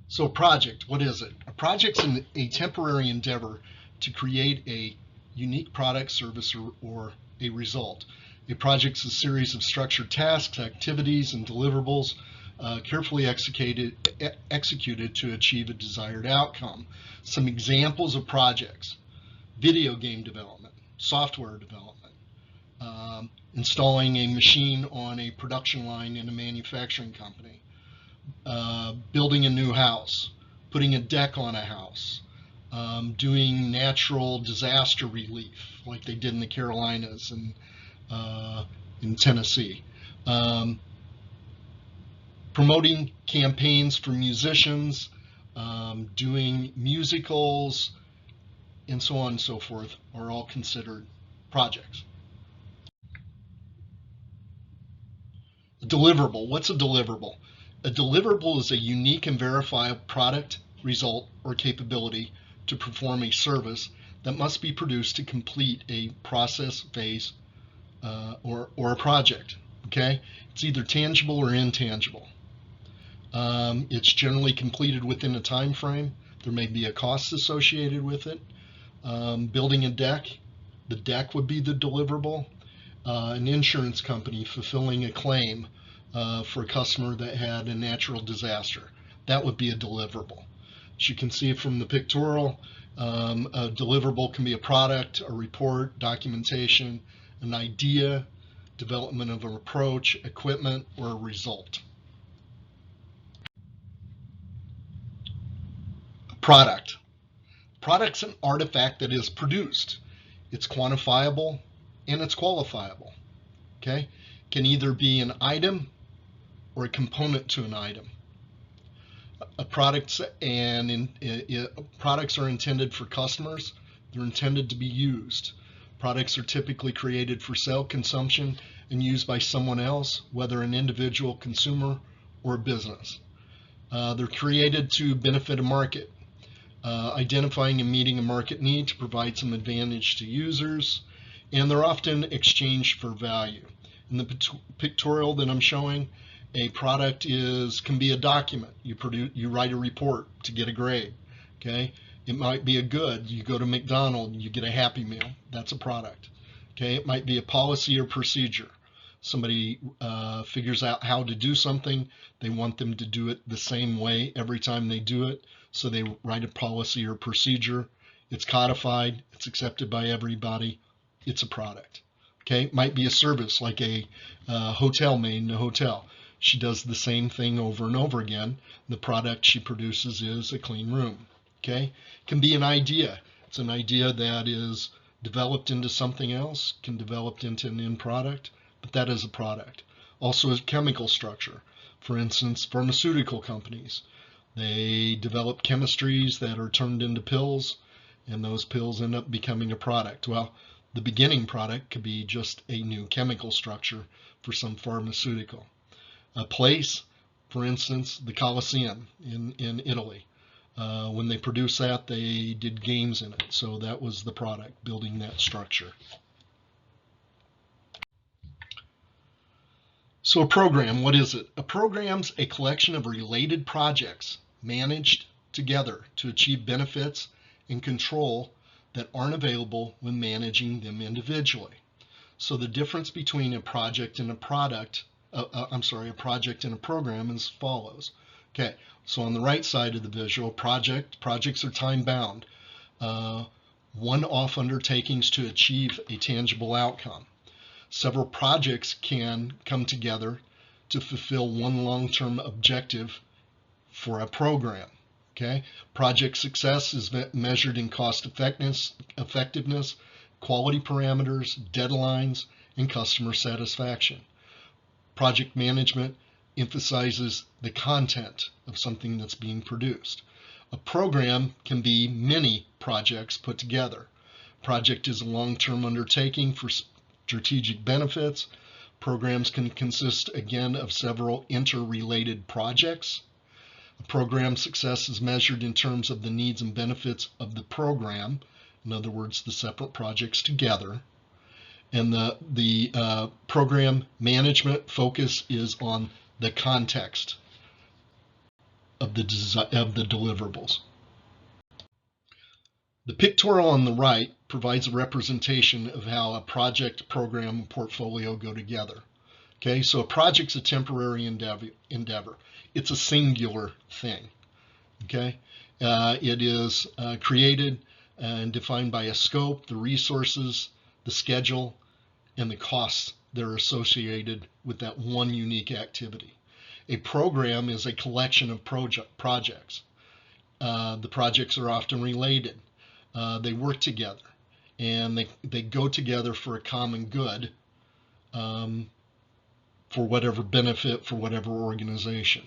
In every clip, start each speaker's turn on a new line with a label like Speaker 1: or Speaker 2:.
Speaker 1: So a project, what is it? A project's a temporary endeavor to create a unique product, service, or a result. A project's a series of structured tasks, activities, and deliverables carefully executed to achieve a desired outcome. Some examples of projects: video game development, software development, installing a machine on a production line in a manufacturing company, building a new house, putting a deck on a house, doing natural disaster relief like they did in the Carolinas and in Tennessee, promoting campaigns for musicians, doing musicals, and so on and so forth are all considered projects. A deliverable. What's a deliverable? A deliverable is a unique and verifiable product, result, or capability to perform a service that must be produced to complete a process, phase, or a project. Okay? It's either tangible or intangible. It's generally completed within a time frame. There may be a cost associated with it. Building a deck, the deck would be the deliverable. An insurance company fulfilling a claim for a customer that had a natural disaster, that would be a deliverable. As you can see from the pictorial, a deliverable can be a product, a report, documentation, an idea, development of an approach, equipment, or a result. A product. Product's an artifact that is produced. It's quantifiable and it's qualifiable. Okay? Can either be an item or a component to an item. Products are intended for customers. They're intended to be used. Products are typically created for sale, consumption, and used by someone else, whether an individual consumer or a business. They're created to benefit a market, identifying and meeting a market need to provide some advantage to users, and they're often exchanged for value. In the pictorial that I'm showing, a product can be a document. You write a report to get a grade. Okay, it might be a good. You go to McDonald's, you get a Happy Meal. That's a product. Okay, it might be a policy or procedure. Somebody figures out how to do something. They want them to do it the same way every time they do it. So they write a policy or procedure. It's codified. It's accepted by everybody. It's a product. Okay, it might be a service like a hotel maid in a hotel. She does the same thing over and over again. The product she produces is a clean room. Okay, it can be an idea. It's an idea that is developed into something else, can develop into an end product, but that is a product. Also a chemical structure. For instance, pharmaceutical companies. They develop chemistries that are turned into pills, and those pills end up becoming a product. Well, the beginning product could be just a new chemical structure for some pharmaceutical. A place, for instance, the Colosseum in Italy. When they produced that, they did games in it. So that was the product, building that structure. So a program, what is it? A program's a collection of related projects managed together to achieve benefits and control that aren't available when managing them individually. So the difference between a project and a product, a project and a program is as follows. Okay, so on the right side of the visual, projects are time-bound, one-off undertakings to achieve a tangible outcome. Several projects can come together to fulfill one long-term objective for a program. Okay, project success is measured in cost effectiveness, quality parameters, deadlines, and customer satisfaction. Project management emphasizes the content of something that's being produced. A program can be many projects put together. Project is a long-term undertaking for strategic benefits. Programs can consist, again, of several interrelated projects. A program success is measured in terms of the needs and benefits of the program. In other words, the separate projects together. And the program management focus is on the context of the deliverables. The pictorial on the right provides a representation of how a project, program, and portfolio go together. Okay, so a project's a temporary endeavor. It's a singular thing. Okay, it is created and defined by a scope, the resources, the schedule, and the costs that are associated with that one unique activity. A program is a collection of projects. The projects are often related. They work together, and they go together for a common good, for whatever benefit, for whatever organization.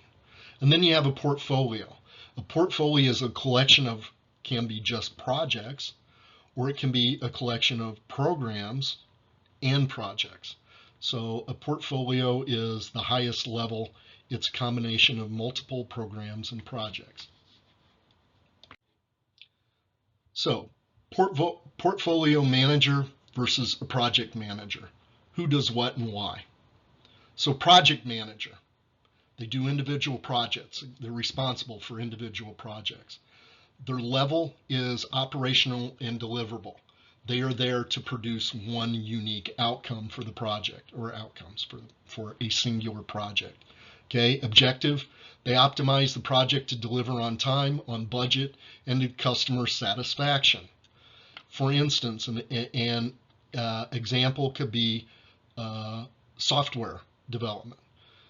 Speaker 1: And then you have a portfolio. A portfolio is a collection of, can be just projects, or it can be a collection of programs and projects. So a portfolio is the highest level. It's a combination of multiple programs and projects. So portfolio manager versus a project manager. Who does what and why? So project manager, they do individual projects. They're responsible for individual projects. Their level is operational and deliverable. They are there to produce one unique outcome for the project, or outcomes for a singular project. Okay, objective, they optimize the project to deliver on time, on budget, and to customer satisfaction. For instance, an example could be software development.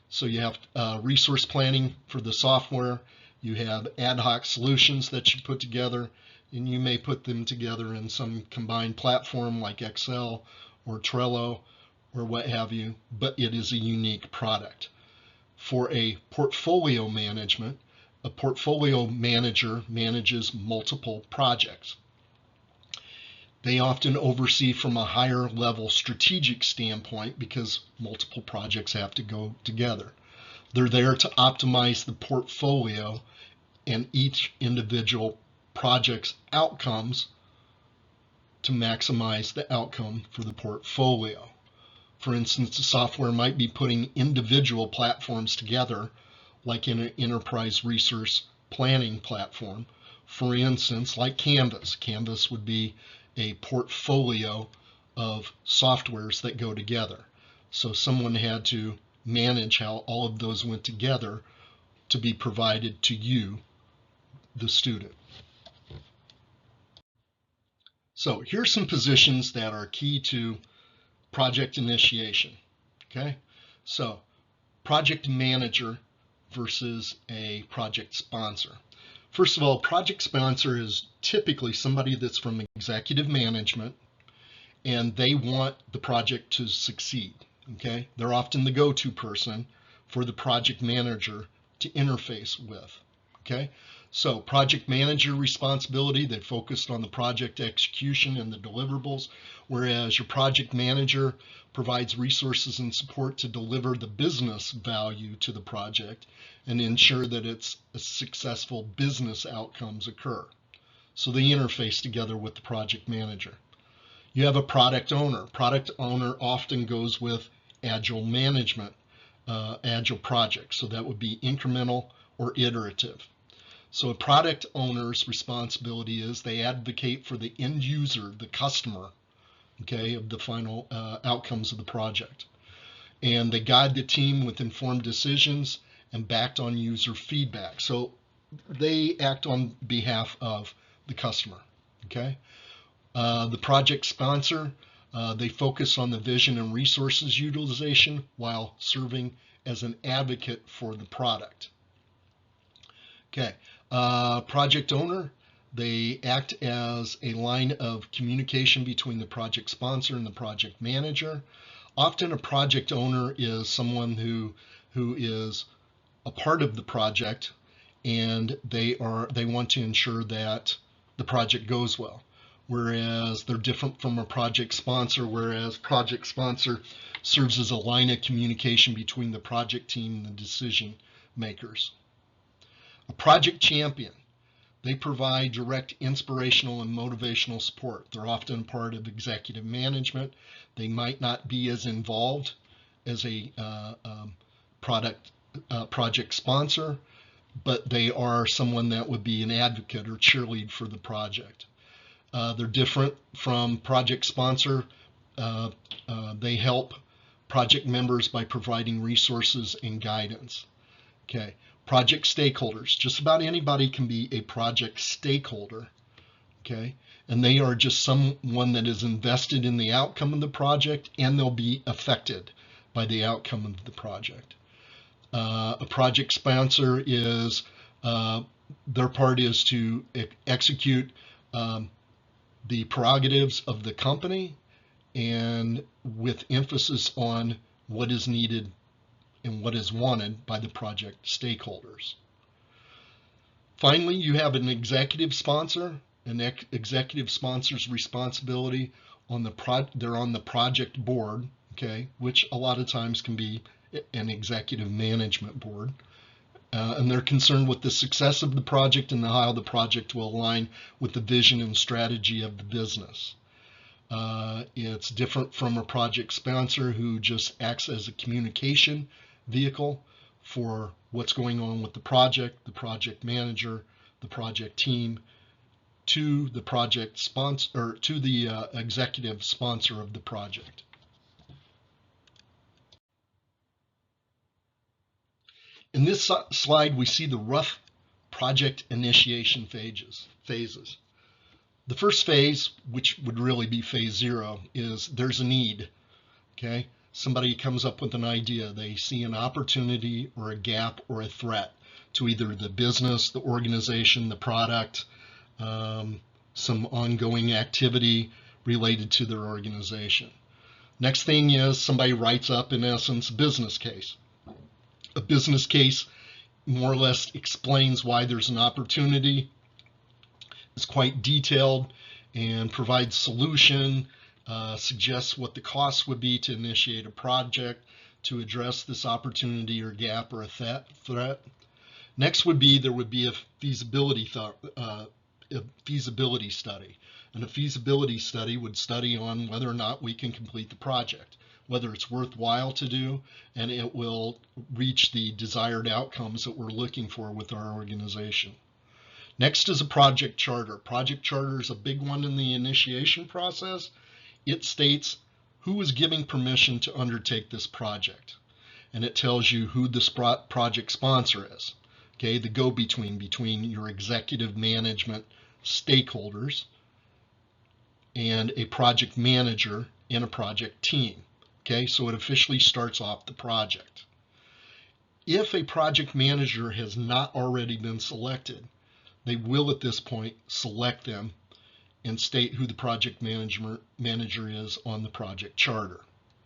Speaker 1: So you have resource planning for the software, you have ad hoc solutions that you put together, and you may put them together in some combined platform like Excel or Trello or what have you, but it is a unique product. For a portfolio management, a portfolio manager manages multiple projects. They often oversee from a higher level strategic standpoint because multiple projects have to go together. They're there to optimize the portfolio and each individual project's outcomes to maximize the outcome for the portfolio. For instance, the software might be putting individual platforms together, like in an enterprise resource planning platform. For instance, like Canvas. Canvas would be a portfolio of softwares that go together. So someone had to manage how all of those went together to be provided to you, the student. So here's some positions that are key to project initiation. Okay, so project manager versus a project sponsor. First of all, project sponsor is typically somebody that's from executive management and they want the project to succeed. Okay, they're often the go-to person for the project manager to interface with. Okay, so project manager responsibility, they focused on the project execution and the deliverables, whereas your project manager provides resources and support to deliver the business value to the project and ensure that its successful business outcomes occur. So they interface together with the project manager. You have a product owner. Product owner often goes with agile management, agile projects. So that would be incremental or iterative. So a product owner's responsibility is they advocate for the end user, the customer, okay, of the final outcomes of the project. And they guide the team with informed decisions and backed on user feedback. So they act on behalf of the customer, okay? The project sponsor, they focus on the vision and resources utilization while serving as an advocate for the product. Okay, project owner, they act as a line of communication between the project sponsor and the project manager. Often a project owner is someone who is a part of the project and they want to ensure that the project goes well. Whereas they're different from a project sponsor, whereas project sponsor serves as a line of communication between the project team and the decision makers. A project champion, they provide direct inspirational and motivational support. They're often part of executive management. They might not be as involved as a project sponsor, but they are someone that would be an advocate or cheerlead for the project. They're different from project sponsor. They help project members by providing resources and guidance. Okay, project stakeholders. Just about anybody can be a project stakeholder. Okay, and they are just someone that is invested in the outcome of the project, and they'll be affected by the outcome of the project. A project sponsor is their part is to execute the prerogatives of the company, and with emphasis on what is needed and what is wanted by the project stakeholders. Finally, you have an executive sponsor. An executive sponsor's responsibility they're on the project board, okay, which a lot of times can be an executive management board. And they're concerned with the success of the project and how the project will align with the vision and strategy of the business. It's different from a project sponsor who just acts as a communication vehicle for what's going on with the project manager, the project team, to the project sponsor, or to the executive sponsor of the project. In this slide, we see the rough project initiation phases. The first phase, which would really be phase 0, is there's a need. Okay, somebody comes up with an idea. They see an opportunity or a gap or a threat to either the business, the organization, the product, some ongoing activity related to their organization. Next thing is somebody writes up, in essence, a business case. A business case more or less explains why there's an opportunity. It's quite detailed and provides solution, suggests what the cost would be to initiate a project to address this opportunity or gap or a threat. Next would be there would be a feasibility study. And a feasibility study would study on whether or not we can complete the project, whether it's worthwhile to do, and it will reach the desired outcomes that we're looking for with our organization. Next is a project charter. Project charter is a big one in the initiation process. It states who is giving permission to undertake this project, and it tells you who this project sponsor is. Okay, the go-between between your executive management stakeholders and a project manager and a project team. Okay, so it officially starts off the project. If a project manager has not already been selected, they will at this point select them and state who the project manager is on the project charter.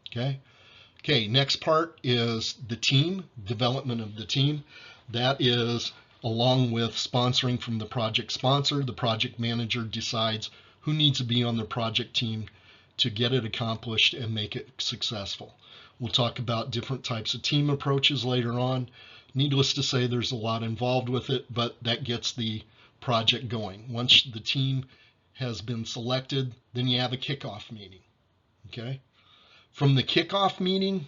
Speaker 1: Okay, next part is the team, development of the team. That is, along with sponsoring from the project sponsor, the project manager decides who needs to be on the project team to get it accomplished and make it successful. We'll talk about different types of team approaches later on. Needless to say, there's a lot involved with it, but that gets the project going. Once the team has been selected, then you have a kickoff meeting. Okay, from the kickoff meeting,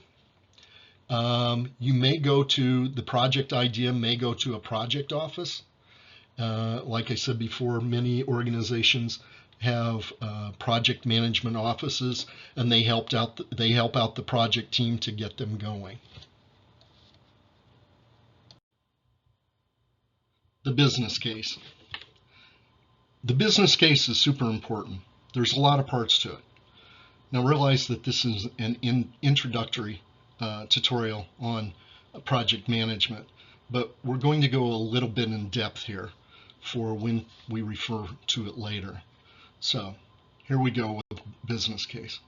Speaker 1: you may go to the project idea, may go to a project office. Like I said before, many organizations have project management offices, and they help out the project team to get them going. The business case. The business case is super important. There's a lot of parts to it. Now realize that this is an introductory tutorial on project management, but we're going to go a little bit in depth here for when we refer to it later. So here we go with business case.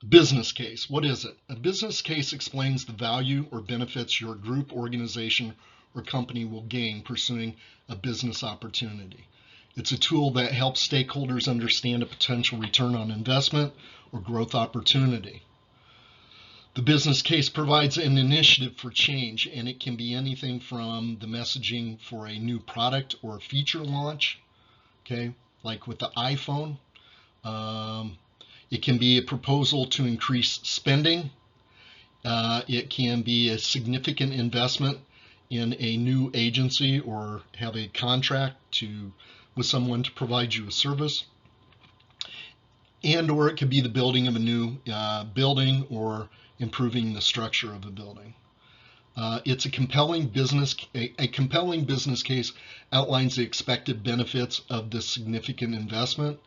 Speaker 1: Business case, what is it? A business case explains the value or benefits your group, organization, or company will gain pursuing a business opportunity. It's a tool that helps stakeholders understand a potential return on investment or growth opportunity. The business case provides an initiative for change, and it can be anything from the messaging for a new product or a feature launch, okay, like with the iPhone. It can be a proposal to increase spending. It can be a significant investment in a new agency or have a contract with someone to provide you a service, and or it could be the building of a new building or improving the structure of a building. It's a compelling business case outlines the expected benefits of this significant investment.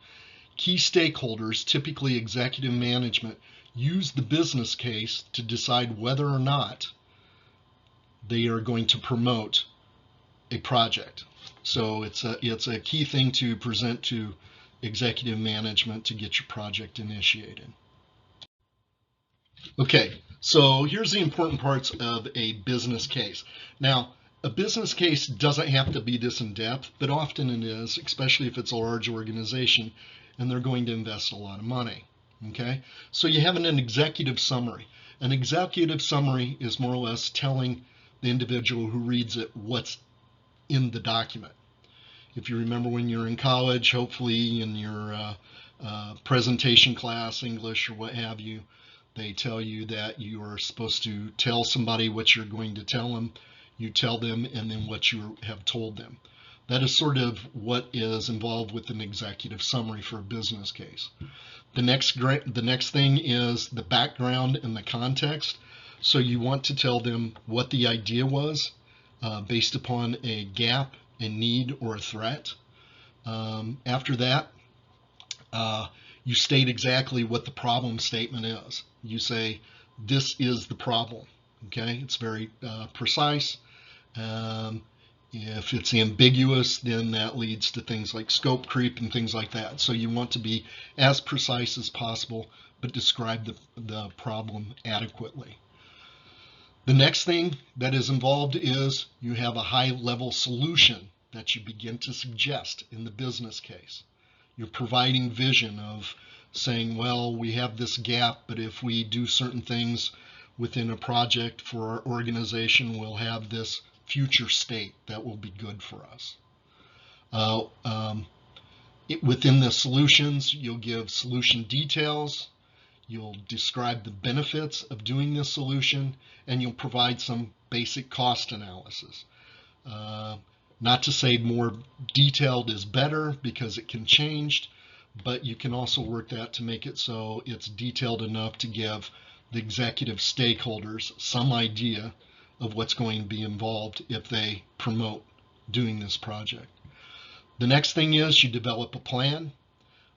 Speaker 1: Key stakeholders, typically executive management, use the business case to decide whether or not they are going to promote a project. So it's a key thing to present to executive management to get your project initiated. Okay, so here's the important parts of a business case. Now, a business case doesn't have to be this in depth, but often it is, especially if it's a large organization and they're going to invest a lot of money. Okay, so you have an executive summary. An executive summary is more or less telling the individual who reads it what's in the document. If you remember when you're in college, hopefully in your presentation class, English or what have you, they tell you that you are supposed to tell somebody what you're going to tell them. You tell them, and then what you have told them. That is sort of what is involved with an executive summary for a business case. The next thing is the background and the context. So you want to tell them what the idea was based upon a gap, a need, or a threat. After that, you state exactly what the problem statement is. You say, this is the problem. Okay, it's very precise. If it's ambiguous, then that leads to things like scope creep and things like that. So you want to be as precise as possible, but describe the problem adequately. The next thing that is involved is you have a high-level solution that you begin to suggest in the business case. You're providing vision of saying, well, we have this gap, but if we do certain things within a project for our organization, we'll have this future state that will be good for us. Within the solutions, you'll give solution details, you'll describe the benefits of doing this solution, and you'll provide some basic cost analysis. Not to say more detailed is better because it can change, but you can also work that to make it so it's detailed enough to give the executive stakeholders some idea of what's going to be involved if they promote doing this project. The next thing is you develop a plan.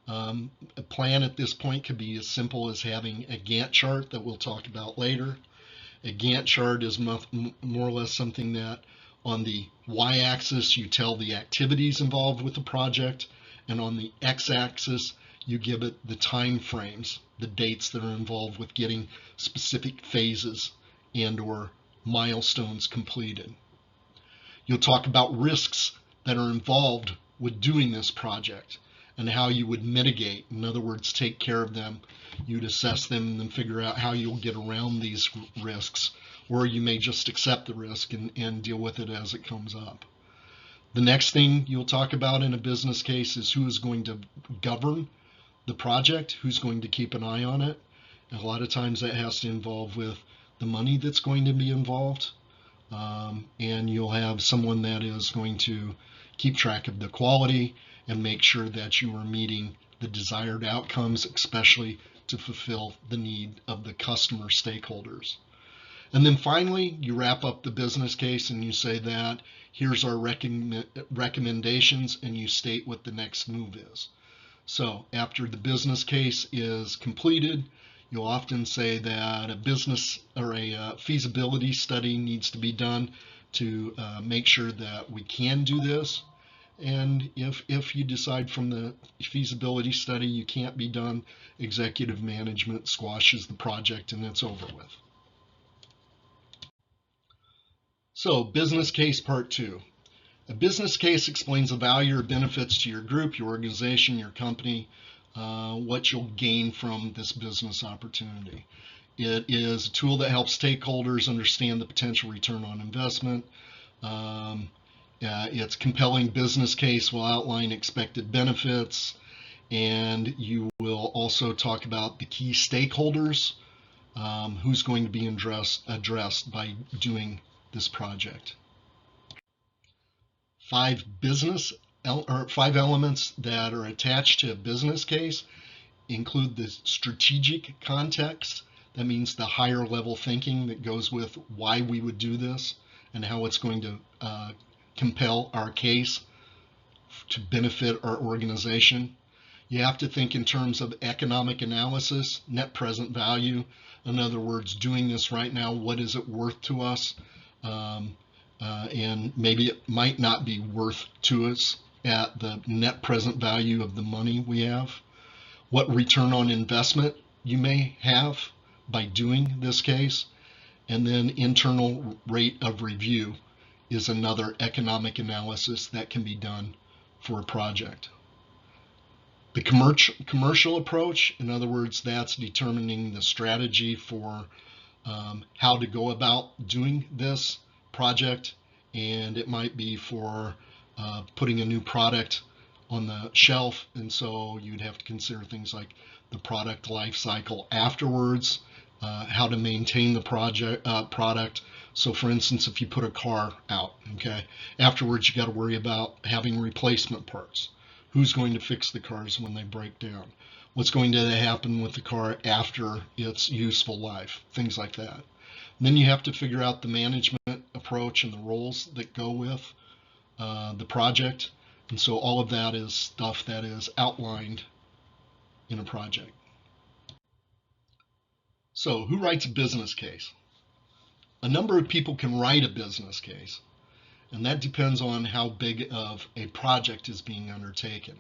Speaker 1: A plan at this point could be as simple as having a Gantt chart that we'll talk about later. A Gantt chart is more or less something that on the y-axis you tell the activities involved with the project, and on the x-axis you give it the time frames, the dates that are involved with getting specific phases and or milestones completed. You'll talk about risks that are involved with doing this project and how you would mitigate, in other words, take care of them. You'd assess them and then figure out how you'll get around these risks, or you may just accept the risk and deal with it as it comes up. The next thing you'll talk about in a business case is who is going to govern the project, who's going to keep an eye on it. And a lot of times that has to involve with the money that's going to be involved. And you'll have someone that is going to keep track of the quality and make sure that you are meeting the desired outcomes, especially to fulfill the need of the customer stakeholders. And then finally, you wrap up the business case and you say that here's our recommendations, and you state what the next move is. So after the business case is completed, you'll often say that a business or a feasibility study needs to be done to make sure that we can do this. And if you decide from the feasibility study you can't be done, executive management squashes the project and it's over with. So, business case part 2. A business case explains the value or benefits to your group, your organization, your company, what you'll gain from this business opportunity. It is a tool that helps stakeholders understand the potential return on investment. Its compelling business case will outline expected benefits, and you will also talk about the key stakeholders, who's going to be addressed by doing this project. Five elements that are attached to a business case include the strategic context. That means the higher level thinking that goes with why we would do this and how it's going to compel our case to benefit our organization. You have to think in terms of economic analysis, net present value. In other words, doing this right now, what is it worth to us? And maybe it might not be worth to us at the net present value of the money we have. What return on investment you may have by doing this case. And then internal rate of review is another economic analysis that can be done for a project. The commercial approach, in other words, that's determining the strategy for how to go about doing this project, and it might be for putting a new product on the shelf, and so you'd have to consider things like the product life cycle afterwards, how to maintain the product. So for instance, if you put a car out, okay, afterwards you got to worry about having replacement parts. Who's going to fix the cars when they break down? What's going to happen with the car after its useful life? Things like that. And then you have to figure out the management approach and the roles that go with the project. And so all of that is stuff that is outlined in a project. So who writes a business case? A number of people can write a business case, and that depends on how big of a project is being undertaken.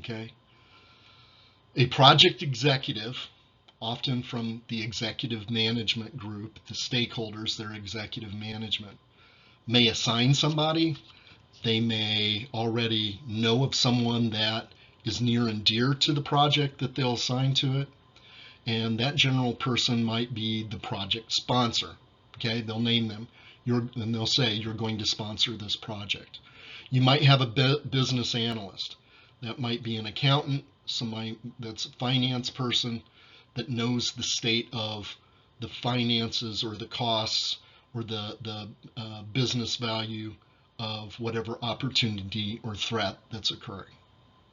Speaker 1: Okay? A project executive, often from the executive management group, the stakeholders, their executive management, may assign somebody. They may already know of someone that is near and dear to the project that they'll assign to it, and that general person might be the project sponsor. Okay, they'll name them, and they'll say you're going to sponsor this project. You might have a business analyst. That might be an accountant, somebody that's a finance person that knows the state of the finances or the costs or the business value of whatever opportunity or threat that's occurring.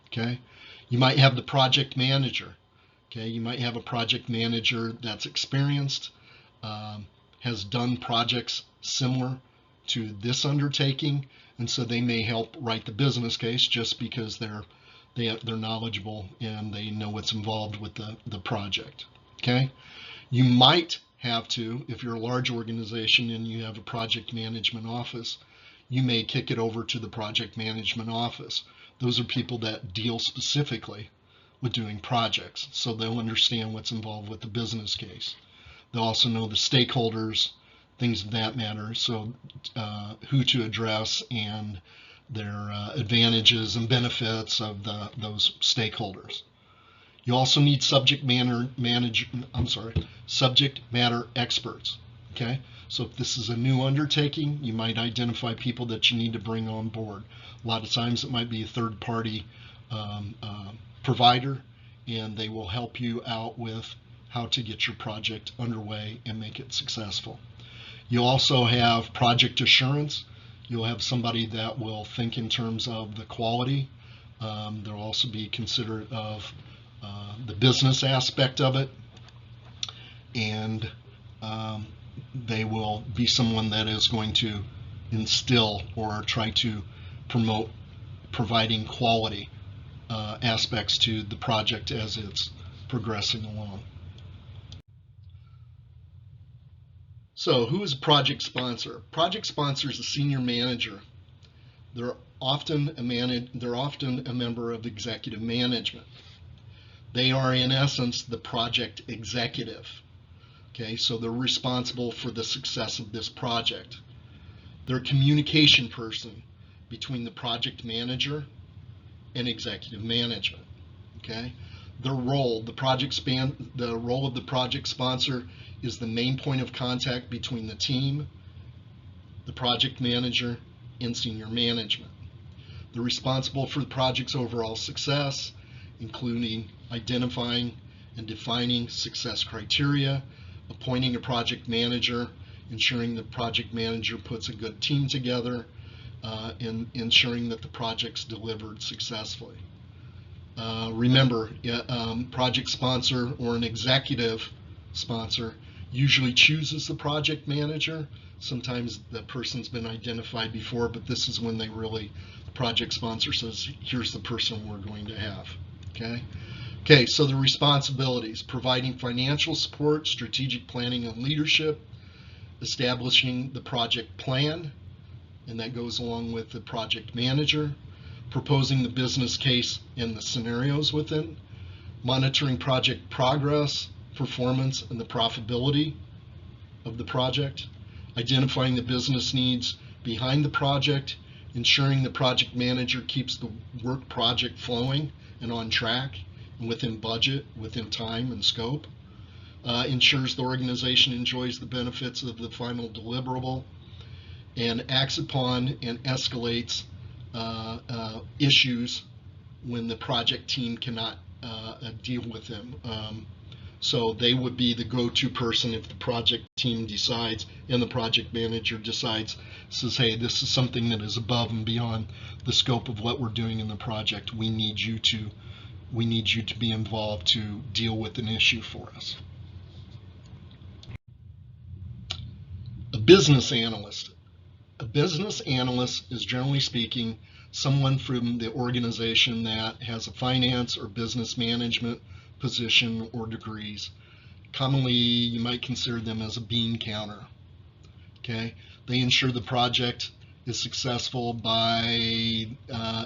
Speaker 1: Okay, you might have the project manager. Okay, you might have a project manager that's experienced, has done projects similar to this undertaking, and so they may help write the business case just because they're knowledgeable and they know what's involved with the project. Okay, you might have to, if you're a large organization and you have a project management office, you may kick it over to the project management office. Those are people that deal specifically with doing projects, so they'll understand what's involved with the business case. They'll also know the stakeholders, things of that matter, so who to address and their advantages and benefits of those stakeholders. You also need subject matter experts. Okay, so if this is a new undertaking, you might identify people that you need to bring on board. A lot of times it might be a third-party provider, and they will help you out with how to get your project underway and make it successful. You also have project assurance. You'll have somebody that will think in terms of the quality. They'll also be considerate of the business aspect of it, and they will be someone that is going to instill or try to promote providing quality aspects to the project as it's progressing along. So who is a project sponsor? Project sponsor is a senior manager. They're often a member of executive management. They are in essence the project executive. Okay, so they're responsible for the success of this project. They're a communication person between the project manager and executive management. Okay, their role, the role of the project sponsor is the main point of contact between the team, the project manager, and senior management. They're responsible for the project's overall success, including identifying and defining success criteria, appointing a project manager, ensuring the project manager puts a good team together, in ensuring that the project's delivered successfully. Remember, project sponsor or an executive sponsor usually chooses the project manager. Sometimes the person's been identified before, but this is when the project sponsor says, here's the person we're going to have. Okay, so the responsibilities: providing financial support, strategic planning and leadership, establishing the project plan, and that goes along with the project manager, proposing the business case and the scenarios within, monitoring project progress, performance, and the profitability of the project, identifying the business needs behind the project, ensuring the project manager keeps the work project flowing and on track and within budget, within time and scope, ensures the organization enjoys the benefits of the final deliverable, and acts upon and escalates issues when the project team cannot deal with them. So they would be the go-to person if the project team decides and the project manager decides, says, hey, this is something that is above and beyond the scope of what we're doing in the project. We need you to be involved to deal with an issue for us. A business analyst. A business analyst is, generally speaking, someone from the organization that has a finance or business management position or degrees. Commonly, you might consider them as a bean counter. Okay, they ensure the project is successful by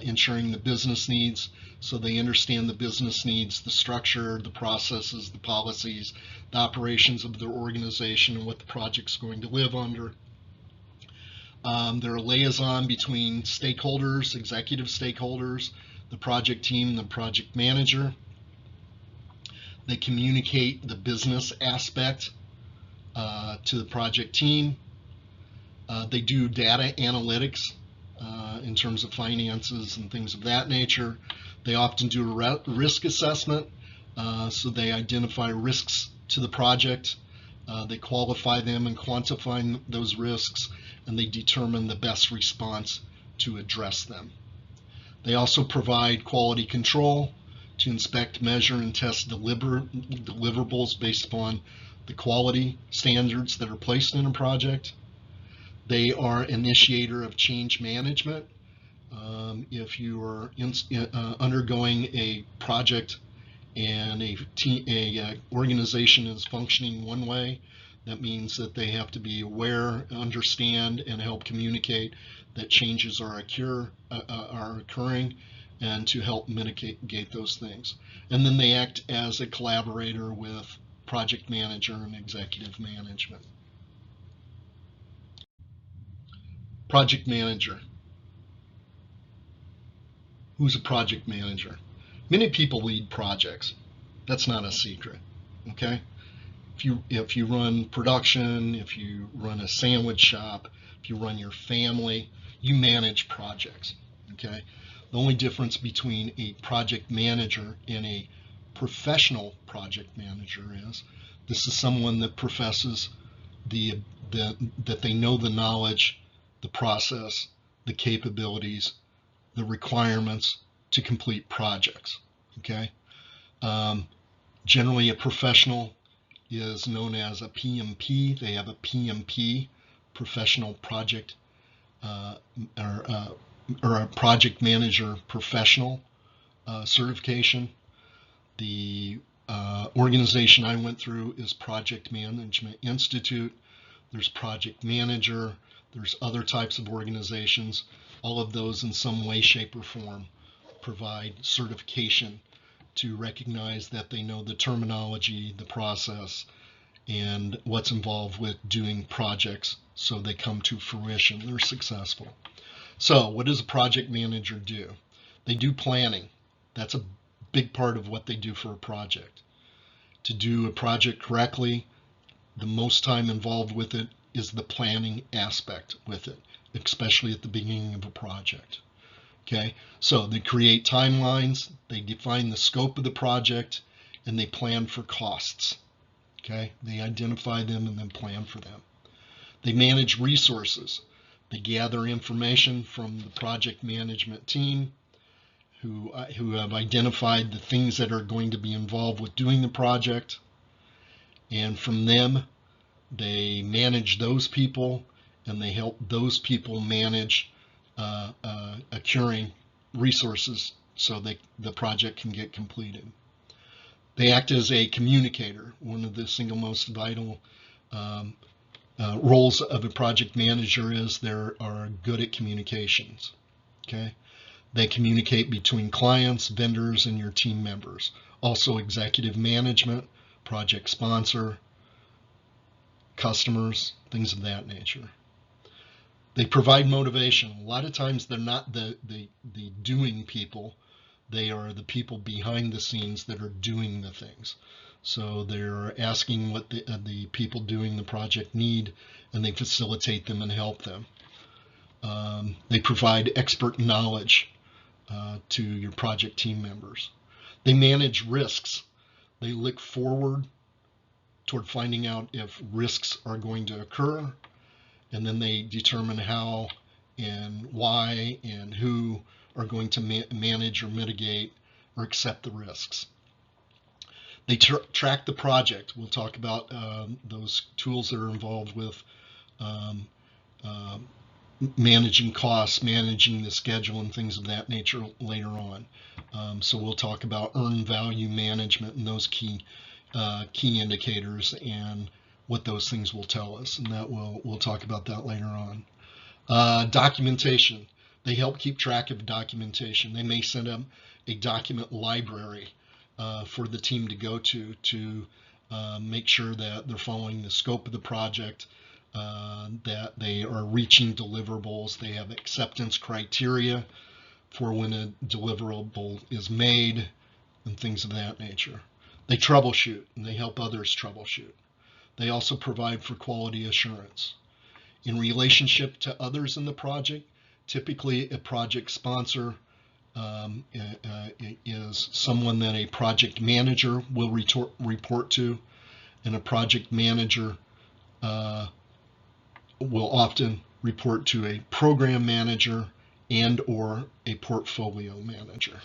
Speaker 1: ensuring the business needs. So they understand the business needs, the structure, the processes, the policies, the operations of their organization, and what the project's going to live under. They're a liaison between stakeholders, executive stakeholders, the project team, the project manager. They communicate the business aspect to the project team. They do data analytics in terms of finances and things of that nature. They often do a risk assessment, so they identify risks to the project. They qualify them and quantify those risks, and they determine the best response to address them. They also provide quality control to inspect, measure, and test deliverables based upon the quality standards that are placed in a project. They are initiator of change management. If you are undergoing a project and a organization is functioning one way, that means that they have to be aware, understand, and help communicate that changes are occurring, and to help mitigate those things. And then they act as a collaborator with project manager and executive management. Project manager. Who's a project manager? Many people lead projects. That's not a secret, okay? If you run production, if you run a sandwich shop, if you run your family, you manage projects, okay? The only difference between a project manager and a professional project manager is this is someone that professes that they know the knowledge, the process, the capabilities, the requirements to complete projects, okay? Generally, a professional is known as a PMP. They have a PMP, professional project, or a project manager professional certification. The organization I went through is Project Management Institute. There's project manager. There's other types of organizations. All of those in some way, shape, or form provide certification to recognize that they know the terminology, the process, and what's involved with doing projects so they come to fruition. They're successful. So what does a project manager do? They do planning. That's a big part of what they do for a project. To do a project correctly, the most time involved with it is the planning aspect with it, especially at the beginning of a project. Okay, so they create timelines, they define the scope of the project, and they plan for costs. Okay, they identify them and then plan for them. They manage resources. They gather information from the project management team who have identified the things that are going to be involved with doing the project. And from them, they manage those people, and they help those people manage accruing resources so the project can get completed. They act as a communicator. One of the single most vital roles of a project manager is they are good at communications. Okay, they communicate between clients, vendors, and your team members. Also, executive management, project sponsor, customers, things of that nature. They provide motivation. A lot of times they're not the doing people. They are the people behind the scenes that are doing the things. So they're asking what the people doing the project need, and they facilitate them and help them. They provide expert knowledge to your project team members. They manage risks. They look forward toward finding out if risks are going to occur, and then they determine how and why and who are going to manage or mitigate or accept the risks. They track the project. We'll talk about those tools that are involved with managing costs, managing the schedule, and things of that nature later on. So we'll talk about earned value management and those key indicators and what those things will tell us, and that we'll talk about that later on. Documentation. They help keep track of documentation. They may set up a document library for the team to go to make sure that they're following the scope of the project, that they are reaching deliverables. They have acceptance criteria for when a deliverable is made and things of that nature. They troubleshoot, and they help others troubleshoot. They also provide for quality assurance. In relationship to others in the project, typically a project sponsor is someone that a project manager will report to, and a project manager will often report to a program manager and or a portfolio manager.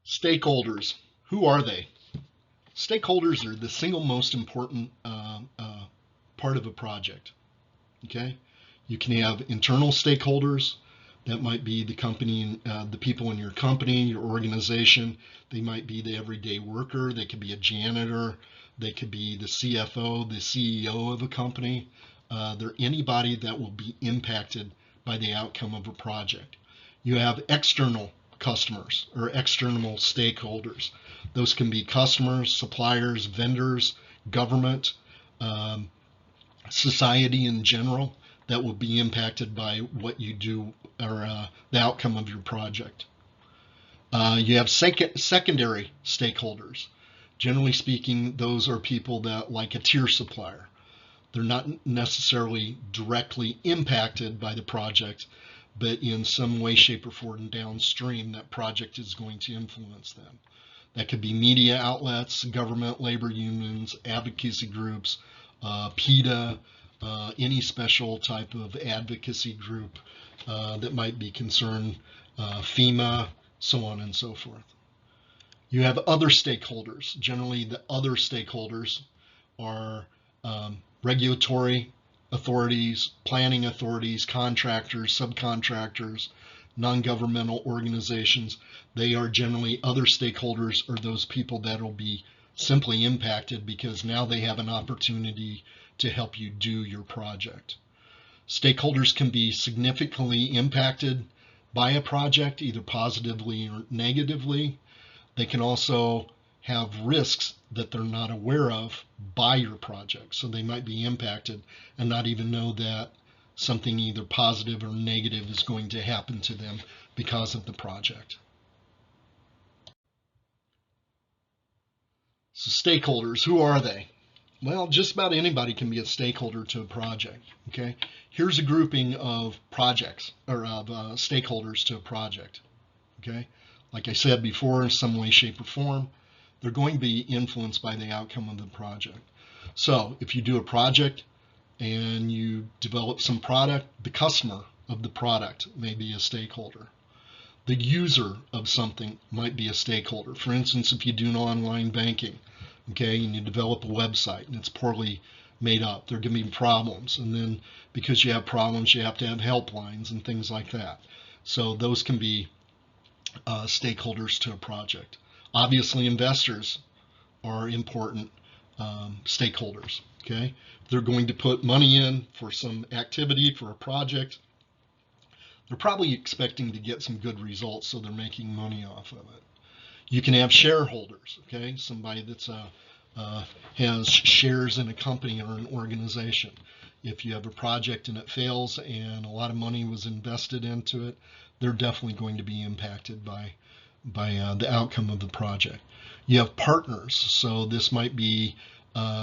Speaker 1: Stakeholders. Who are they? Stakeholders are the single most important part of a project. Okay, you can have internal stakeholders. That might be the company, the people in your company, your organization. They might be the everyday worker. They could be a janitor. They could be the CFO, the CEO of a company. They're anybody that will be impacted by the outcome of a project. You have external customers or external stakeholders. Those can be customers, suppliers, vendors, government, society in general, that will be impacted by what you do or the outcome of your project. You have secondary stakeholders. Generally speaking, those are people that, like a tier supplier, they're not necessarily directly impacted by the project, but in some way, shape, or form downstream, that project is going to influence them. That could be media outlets, government, labor unions, advocacy groups, PETA, any special type of advocacy group that might be concerned, FEMA, so on and so forth. You have other stakeholders. Generally, the other stakeholders are regulatory authorities, planning authorities, contractors, subcontractors, non-governmental organizations. They are generally other stakeholders, or those people that will be simply impacted because now they have an opportunity to help you do your project. Stakeholders can be significantly impacted by a project, either positively or negatively. They can also have risks that they're not aware of by your project. So they might be impacted and not even know that something either positive or negative is going to happen to them because of the project. So stakeholders, who are they? Well, just about anybody can be a stakeholder to a project. Okay, here's a grouping of projects or of stakeholders to a project. Okay, like I said before, in some way, shape, or form, they're going to be influenced by the outcome of the project. So if you do a project and you develop some product, the customer of the product may be a stakeholder. The user of something might be a stakeholder. For instance, if you do an online banking, okay, and you develop a website and it's poorly made up, there can be problems. And then because you have problems, you have to have helplines and things like that. So those can be stakeholders to a project. Obviously, investors are important stakeholders. Okay, they're going to put money in for some activity, for a project. They're probably expecting to get some good results, so they're making money off of it. You can have shareholders. Okay, somebody that's has shares in a company or an organization. If you have a project and it fails and a lot of money was invested into it, they're definitely going to be impacted by the outcome of the project. You have partners, so this might be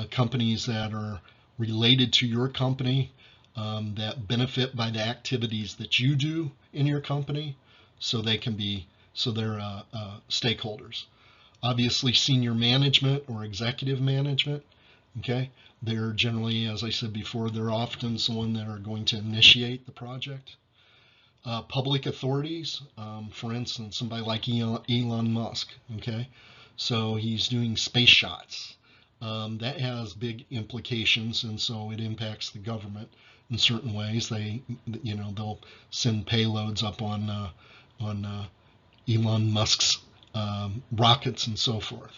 Speaker 1: companies that are related to your company that benefit by the activities that you do in your company, so they're stakeholders. Obviously, senior management or executive management, okay, they're generally, as I said before, they're often someone that are going to initiate the project. Public authorities, for instance, somebody like Elon Musk, okay, so he's doing space shots. That has big implications, and so it impacts the government in certain ways. They'll send payloads up on Elon Musk's rockets and so forth.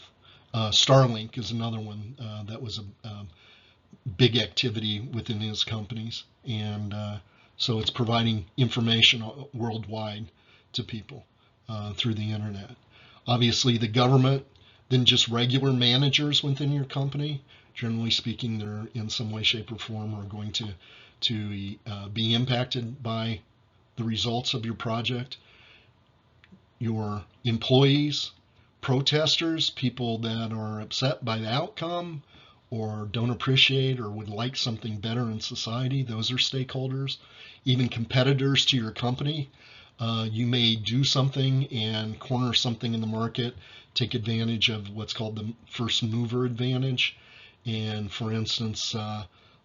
Speaker 1: Starlink is another one that was a big activity within his companies, and so it's providing information worldwide to people through the internet. Obviously, the government, then just regular managers within your company. Generally speaking, they're in some way, shape, or form are going to be impacted by the results of your project. Your employees, protesters, people that are upset by the outcome or don't appreciate or would like something better in society, those are stakeholders. Even competitors to your company. You may do something and corner something in the market, take advantage of what's called the first mover advantage. And for instance,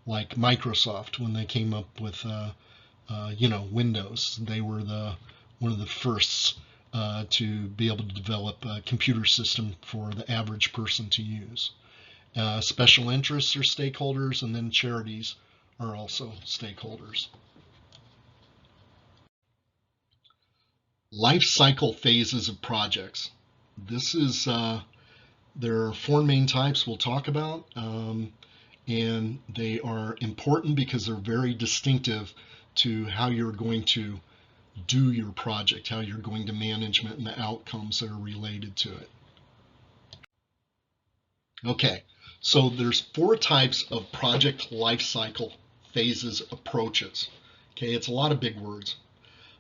Speaker 1: like Microsoft, when they came up with Windows, they were one of the firsts to be able to develop a computer system for the average person to use. Special interests are stakeholders, and then charities are also stakeholders. Life cycle phases of projects. This is, there are four main types we'll talk about, and they are important because they're very distinctive to how you're going to do your project, how you're going to manage it, and the outcomes that are related to it. Okay, so there's four types of project life cycle phases approaches. Okay, it's a lot of big words.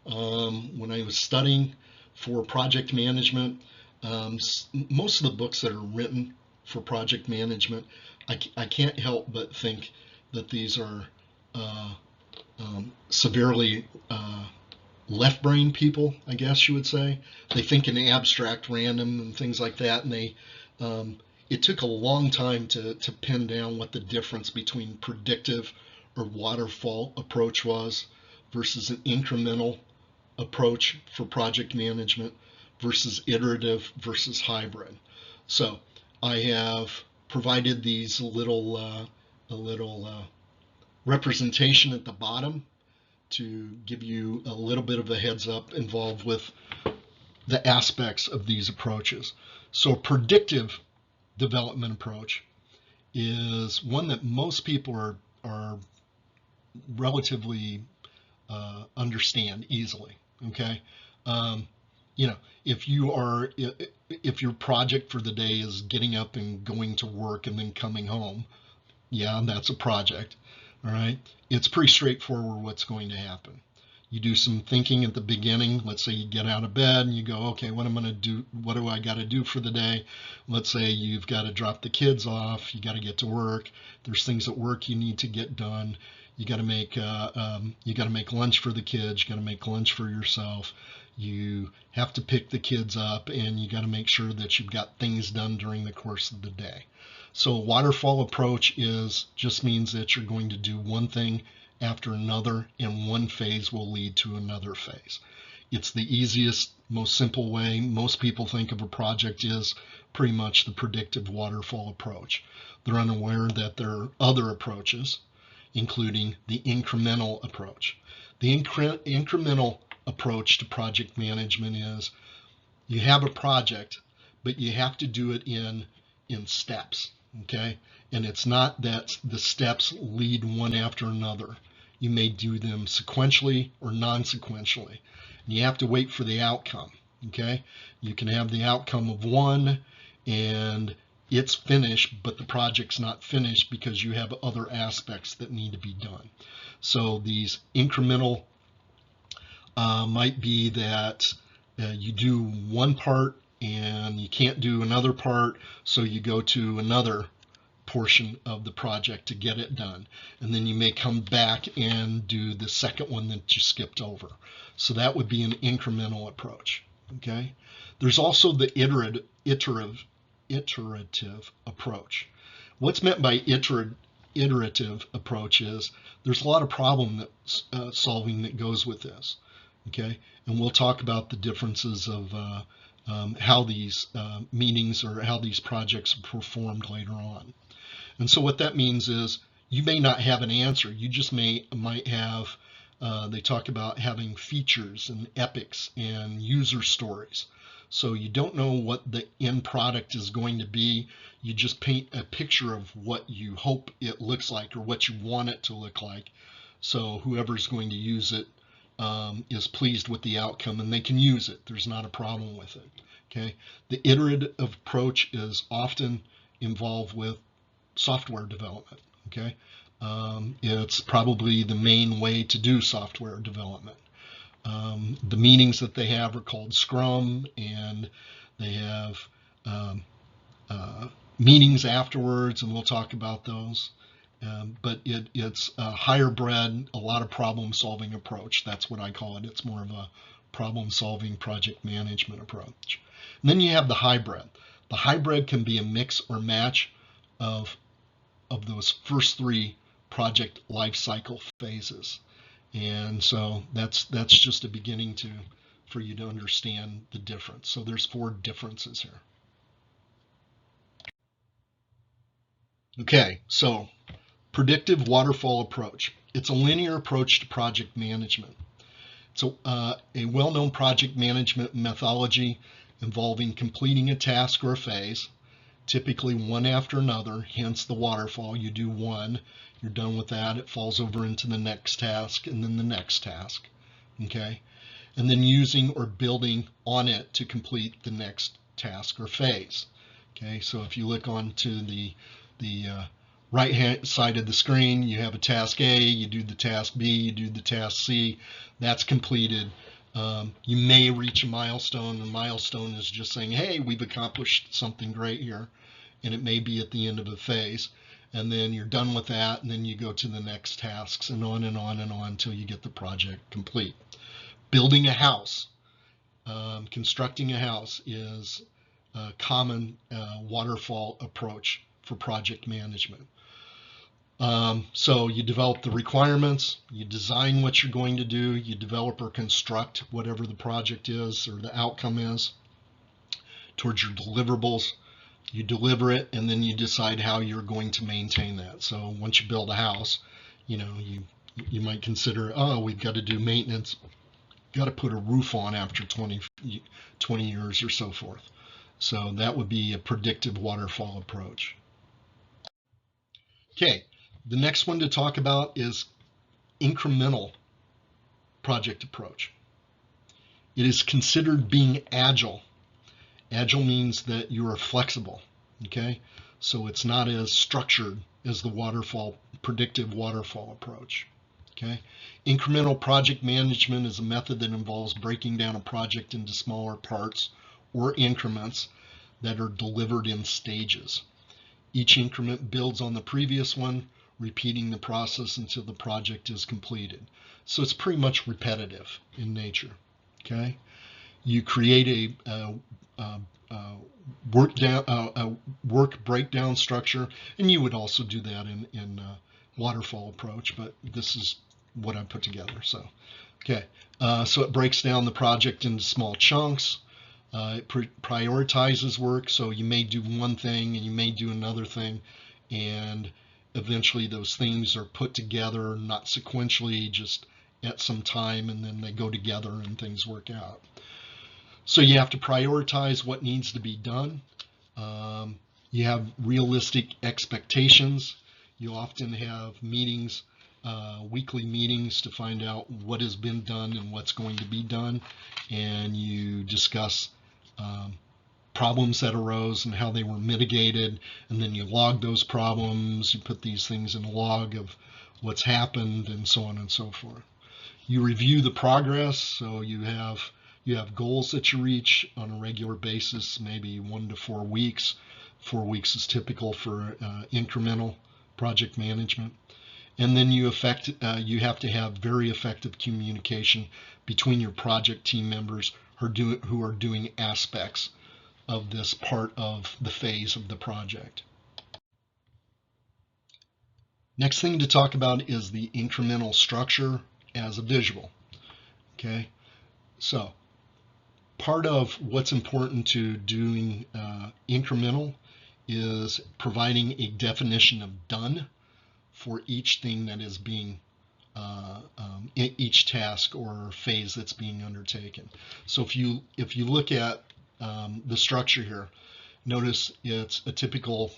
Speaker 1: When I was studying for project management, most of the books that are written for project management, I can't help but think that these are severely left brain people, I guess you would say. They think in abstract, random, and things like that, and it took a long time to pin down what the difference between predictive or waterfall approach was versus an incremental approach for project management versus iterative versus hybrid. So I have provided these a little representation at the bottom to give you a little bit of a heads up involved with the aspects of these approaches. So predictive development approach is one that most people are relatively understand easily. Okay, if your project for the day is getting up and going to work and then coming home, yeah, that's a project. All right, it's pretty straightforward what's going to happen. You do some thinking at the beginning. Let's say you get out of bed and you go, okay, what am I going to do? What do I got to do for the day? Let's say you've got to drop the kids off. You got to get to work. There's things at work you need to get done. You got to make lunch for the kids. You got to make lunch for yourself. You have to pick the kids up, and you got to make sure that you've got things done during the course of the day. So a waterfall approach just means that you're going to do one thing after another, and one phase will lead to another phase. It's the easiest, most simple way most people think of a project is pretty much the predictive waterfall approach. They're unaware that there are other approaches, including the incremental approach. The incremental approach to project management is you have a project, but you have to do it in steps, okay? And it's not that the steps lead one after another. You may do them sequentially or non-sequentially. You have to wait for the outcome, okay? You can have the outcome of one and it's finished, but the project's not finished because you have other aspects that need to be done. So these incremental might be that you do one part and you can't do another part, so you go to another portion of the project to get it done. And then you may come back and do the second one that you skipped over. So that would be an incremental approach, okay? There's also the iterative approach. What's meant by iterative approach is there's a lot of problem solving that goes with this, okay? And we'll talk about the differences of how these meetings or how these projects are performed later on. And so what that means is you may not have an answer. You just might have, they talk about having features and epics and user stories. So you don't know what the end product is going to be. You just paint a picture of what you hope it looks like or what you want it to look like. So whoever's going to use it is pleased with the outcome and they can use it. There's not a problem with it. Okay. The iterative approach is often involved with software development. Okay. It's probably the main way to do software development. The meetings that they have are called Scrum, and they have meetings afterwards, and we'll talk about those. But it's a higher bred, a lot of problem solving approach. That's what I call it. It's more of a problem solving project management approach. And then you have the hybrid. The hybrid can be a mix or match of those first three project life cycle phases. And so that's just a beginning for you to understand the difference. So there's 4 differences here. Okay, so predictive waterfall approach. It's a linear approach to project management. It's a well-known project management methodology involving completing a task or a phase, typically one after another, hence the waterfall. You do one, you're done with that, it falls over into the next task and then the next task, okay? And then using or building on it to complete the next task or phase, okay? So if you look onto the right hand side of the screen, you have a task A, you do the task B, you do the task C, that's completed. You may reach a milestone. The milestone is just saying, hey, we've accomplished something great here, and it may be at the end of a phase. And then you're done with that, and then you go to the next tasks, and on and on and on until you get the project complete. Building a house, constructing a house is a common waterfall approach for project management. So you develop the requirements, you design what you're going to do, you develop or construct whatever the project is or the outcome is towards your deliverables. You deliver it, and then you decide how you're going to maintain that. So once you build a house, you know, you might consider, oh, we've got to do maintenance, got to put a roof on after 20 years or so forth. So that would be a predictive waterfall approach. Okay, the next one to talk about is incremental project approach. It is considered being agile. Agile means that you are flexible, okay? So it's not as structured as the predictive waterfall approach, okay? Incremental project management is a method that involves breaking down a project into smaller parts or increments that are delivered in stages. Each increment builds on the previous one, repeating the process until the project is completed. So it's pretty much repetitive in nature, okay? You create a work breakdown structure, and you would also do that in waterfall approach, but this is what I put together. So, okay, so it breaks down the project into small chunks. It prioritizes work, so you may do one thing and you may do another thing, and eventually those things are put together, not sequentially, just at some time, and then they go together and things work out. So you have to prioritize what needs to be done. You have realistic expectations. You often have meetings, weekly meetings, to find out what has been done and what's going to be done, and you discuss problems that arose and how they were mitigated, and then you log those problems. You put these things in a log of what's happened, and so on and so forth. You review the progress, so you have goals that you reach on a regular basis, maybe 1 to 4 weeks. 4 weeks is typical for incremental project management. And then you have to have very effective communication between your project team members who are doing aspects of this part of the phase of the project. Next thing to talk about is the incremental structure as a visual. Okay, so part of what's important to doing incremental is providing a definition of done for each thing that is being each task or phase that's being undertaken. So if you look at the structure here, notice it's a typical,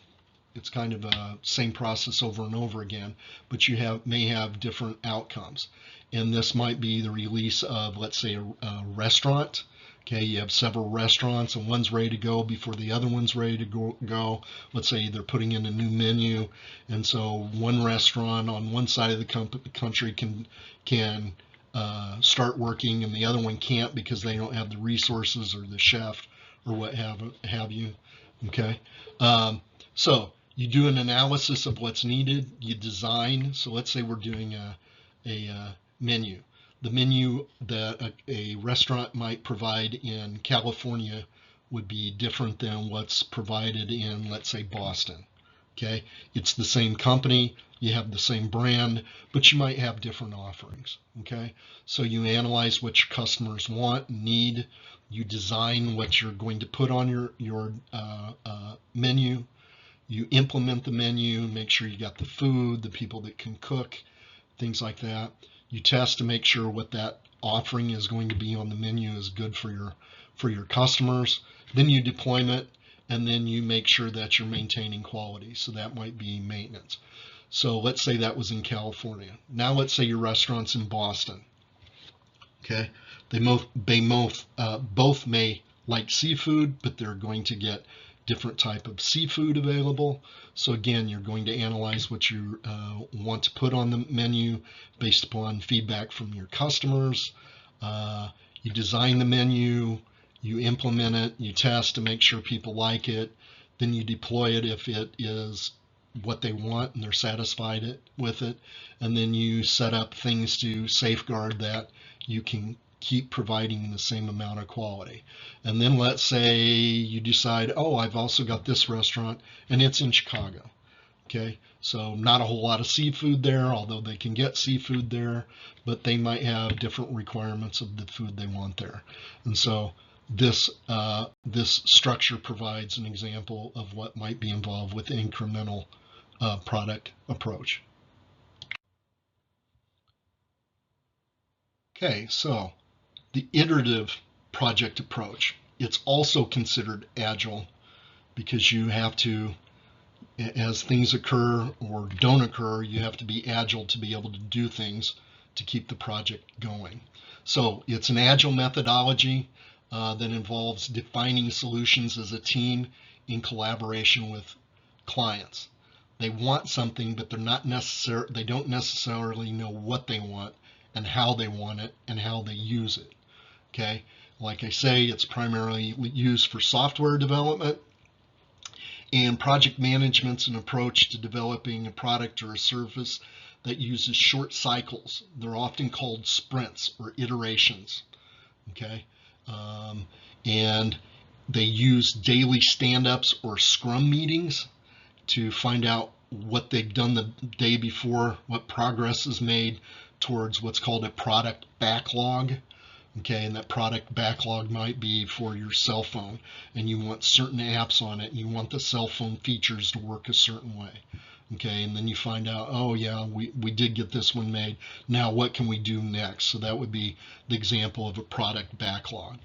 Speaker 1: it's kind of a same process over and over again, but you may have different outcomes. And this might be the release of, let's say, a restaurant. Okay, you have several restaurants and one's ready to go before the other one's ready to go. Let's say they're putting in a new menu, and so one restaurant on one side of the country can start working, and the other one can't because they don't have the resources or the chef or what have you. Okay, so you do an analysis of what's needed. You design. So let's say we're doing a menu. The menu that a restaurant might provide in California would be different than what's provided in, let's say, Boston. Okay, it's the same company, you have the same brand, but you might have different offerings. Okay, so you analyze what your customers want, need, you design what you're going to put on your menu, you implement the menu, make sure you got the food, the people that can cook, things like that. You test to make sure what that offering is going to be on the menu is good for your customers. Then you deploy it, and then you make sure that you're maintaining quality. So that might be maintenance. So let's say that was in California. Now let's say your restaurant's in Boston. Okay, they both may like seafood, but they're going to get different type of seafood available. So again, you're going to analyze what you want to put on the menu based upon feedback from your customers. You design the menu, you implement it, you test to make sure people like it, then you deploy it if it is what they want and they're satisfied with it, and then you set up things to safeguard that you can keep providing the same amount of quality. And then let's say you decide, oh, I've also got this restaurant and it's in Chicago. Okay, so not a whole lot of seafood there, although they can get seafood there, but they might have different requirements of the food they want there. And so this structure provides an example of what might be involved with incremental product approach. Okay, so the iterative project approach, it's also considered agile because you have to, as things occur or don't occur, you have to be agile to be able to do things to keep the project going. So it's an agile methodology that involves defining solutions as a team in collaboration with clients. They want something, but they don't necessarily know what they want and how they want it and how they use it. Okay, like I say, it's primarily used for software development, and project management's an approach to developing a product or a service that uses short cycles. They're often called sprints or iterations. Okay, and They use daily stand-ups or scrum meetings to find out what they've done the day before, what progress is made towards what's called a product backlog. Okay, and that product backlog might be for your cell phone, and you want certain apps on it, and you want the cell phone features to work a certain way. Okay, and then you find out, oh yeah, we did get this one made. Now what can we do next? So that would be the example of a product backlog.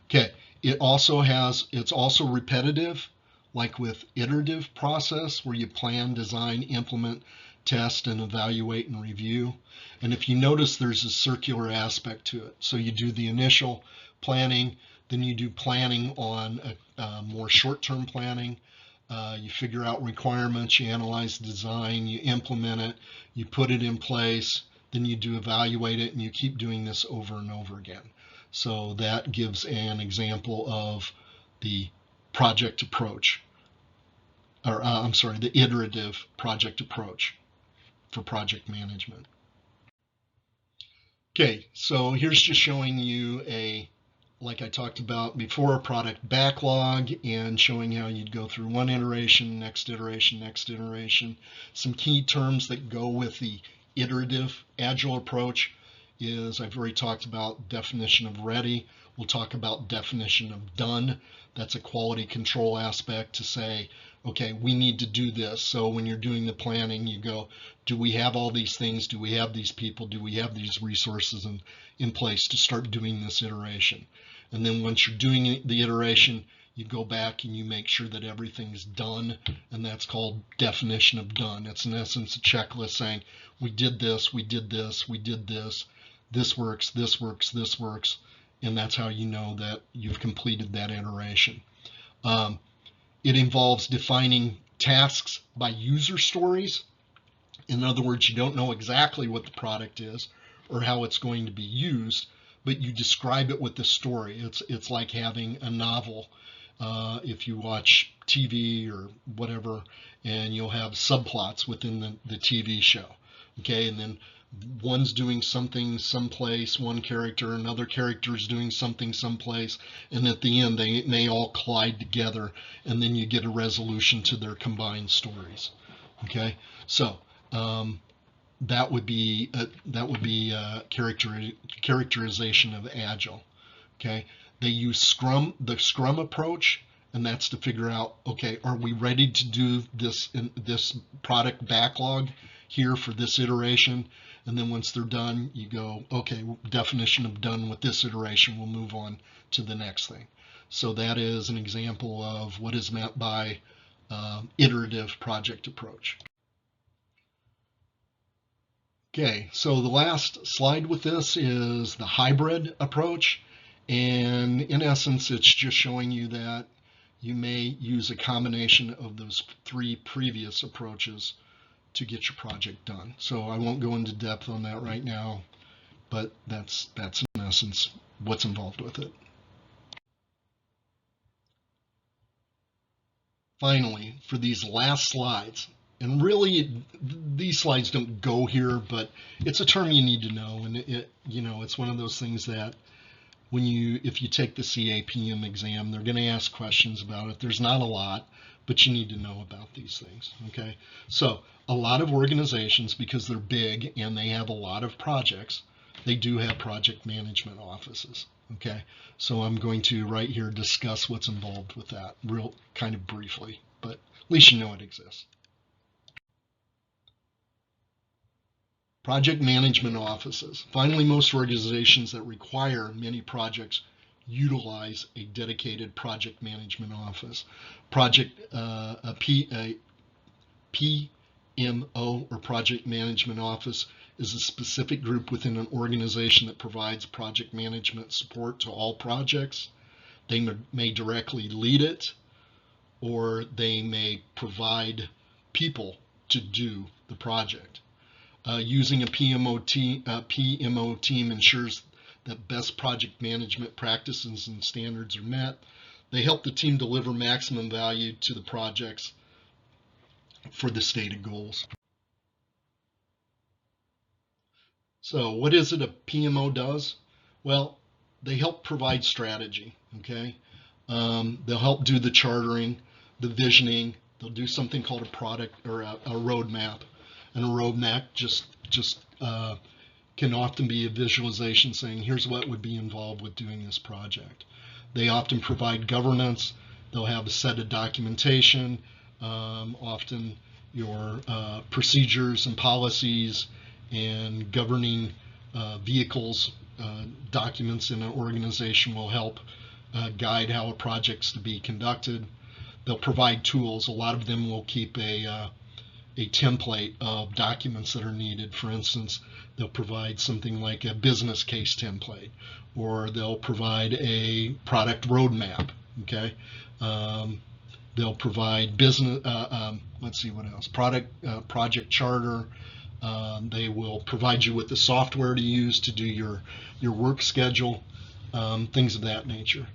Speaker 1: Okay, it's also repetitive, like with iterative process where you plan, design, implement, test, and evaluate and review. And if you notice, there's a circular aspect to it. So you do the initial planning, then you do planning on more short-term planning. You figure out requirements, you analyze the design, you implement it, you put it in place, then you do evaluate it, and you keep doing this over and over again. So that gives an example of the project approach, or I'm sorry, the iterative project approach for project management. Okay, so here's just showing you like I talked about before, a product backlog, and showing how you'd go through one iteration, next iteration, next iteration. Some key terms that go with the iterative agile approach is, I've already talked about definition of ready. We'll talk about definition of done. That's a quality control aspect to say, okay, we need to do this. So when you're doing the planning, you go, do we have all these things? Do we have these people? Do we have these resources in place to start doing this iteration? And then once you're doing the iteration, you go back and you make sure that everything's done, and that's called definition of done. It's in essence a checklist saying, we did this, we did this, we did this, this works, this works, this works, and that's how you know that you've completed that iteration. It involves defining tasks by user stories. In other words, you don't know exactly what the product is or how it's going to be used, but you describe it with the story. It's like having a novel. If you watch TV or whatever, and you'll have subplots within the TV show. Okay, and then one's doing something someplace, one character, another character is doing something someplace, and at the end they all collide together, and then you get a resolution to their combined stories. Okay, so that would be characterization of agile. Okay, they use the Scrum approach, and that's to figure out, okay, are we ready to do this product backlog here for this iteration? And then once they're done, you go, okay, definition of done with this iteration, we'll move on to the next thing. So that is an example of what is meant by iterative project approach. Okay, so the last slide with this is the hybrid approach. And in essence, it's just showing you that you may use a combination of those three previous approaches to get your project done. So I won't go into depth on that right now, but that's in essence what's involved with it. Finally, for these last slides, and really these slides don't go here, but it's a term you need to know, and it's one of those things that if you take the CAPM exam, they're going to ask questions about it. There's not a lot, but you need to know about these things. Okay, so a lot of organizations, because they're big and they have a lot of projects, they do have project management offices. Okay, so I'm going to right here discuss what's involved with that real kind of briefly, but at least you know it exists. Project management offices. Finally, most organizations that require many projects utilize a dedicated project management office. A PMO, or project management office, is a specific group within an organization that provides project management support to all projects. They may directly lead it, or they may provide people to do the project. Using a PMO team ensures that best project management practices and standards are met. They help the team deliver maximum value to the projects for the stated goals. So what is it a PMO does? Well, they help provide strategy, okay? They'll help do the chartering, the visioning. They'll do something called a product or a roadmap, and a roadmap just can often be a visualization saying, here's what would be involved with doing this project. They often provide governance. They'll have a set of documentation, often your procedures and policies and governing vehicles, documents in an organization will help guide how a project's to be conducted. They'll provide tools. A lot of them will keep a template of documents that are needed. For instance, they'll provide something like a business case template, or they'll provide a product roadmap. Okay, they'll provide business. Let's see what else. Project charter. They will provide you with the software to use to do your work schedule, things of that nature.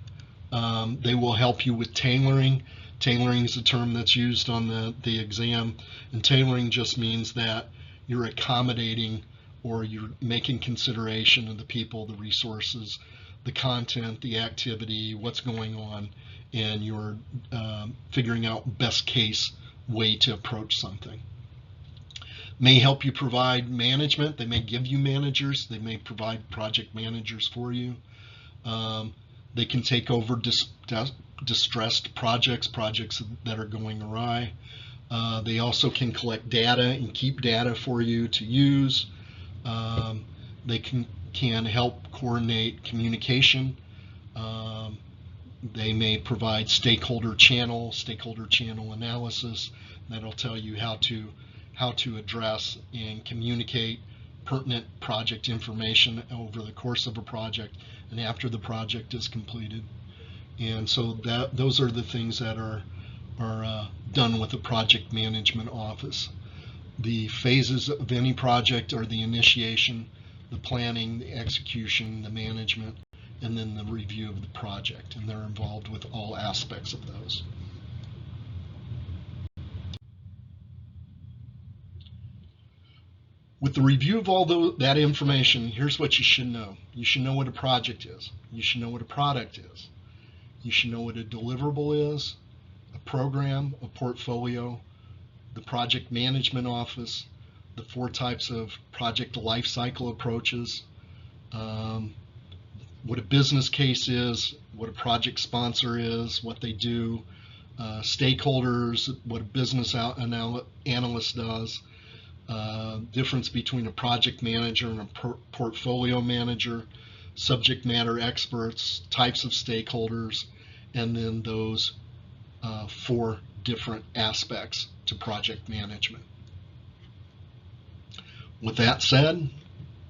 Speaker 1: They will help you with tailoring. Tailoring is a term that's used on the exam, and tailoring just means that you're accommodating or you're making consideration of the people, the resources, the content, the activity, what's going on, and you're figuring out best case way to approach something. May help you provide management. They may give you managers. They may provide project managers for you. They can take over distressed projects that are going awry. They also can collect data and keep data for you to use. They can help coordinate communication. They may provide stakeholder channel analysis. That'll tell you how to address and communicate pertinent project information over the course of a project and after the project is completed. And so those are the things that are done with the project management office. The phases of any project are the initiation, the planning, the execution, the management, and then the review of the project, and they're involved with all aspects of those. With the review of all that information, here's what you should know. You should know what a project is. You should know what a product is. You should know what a deliverable is, a program, a portfolio, the project management office, the 4 types of project life cycle approaches, what a business case is, what a project sponsor is, what they do, stakeholders, what a business analyst does, difference between a project manager and a portfolio manager, subject matter experts, types of stakeholders, and then those 4 different aspects to project management. With that said,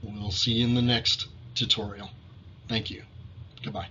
Speaker 1: we'll see you in the next tutorial. Thank you. Goodbye.